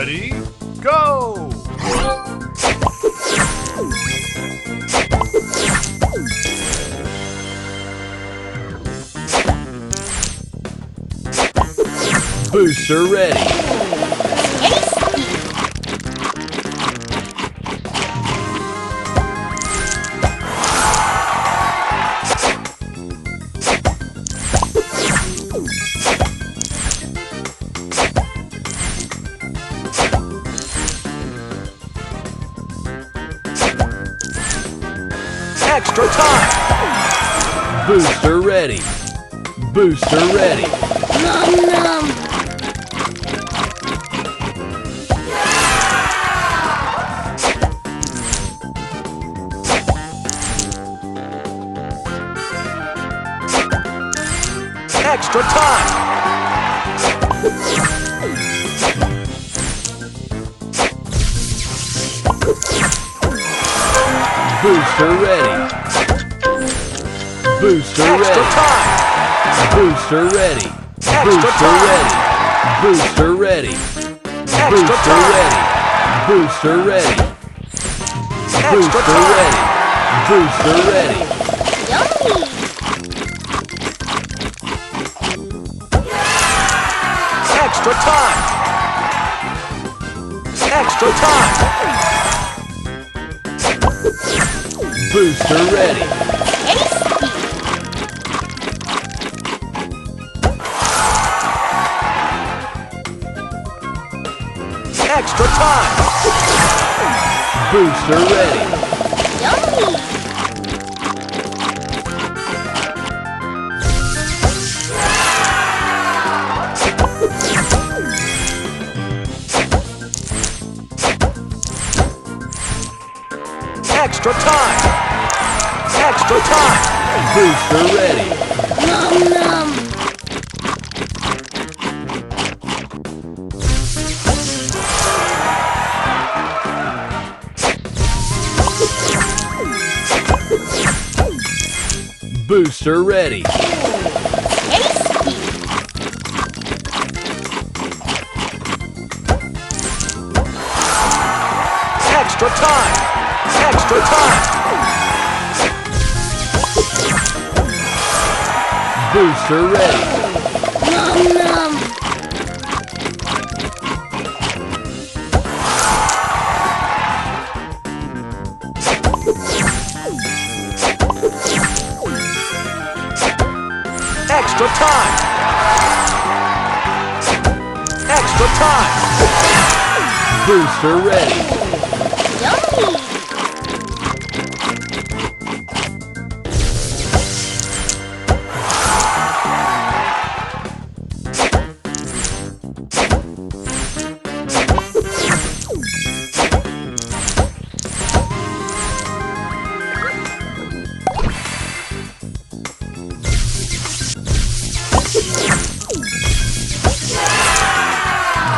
Ready, go! Booster ready. Extra time! Booster ready. Booster ready. Nom nom. Extra time! Booster ready. Booster Extra ready. time! Booster ready. Extra Booster time! ready. Booster ready. Extra Booster time! ready. Booster ready. Extra Booster time! ready. Booster ready. Yummy. Extra time! Extra time! Booster ready. Tasty. Extra time! Booster ready. Yummy. Extra time! Extra time! Booster ready. Nom nom. Booster ready. Tasty. Extra time! Extra time! Booster ready. Nom nom. Extra time! Extra time! Booster ready. Yummy.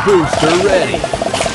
Booster ready.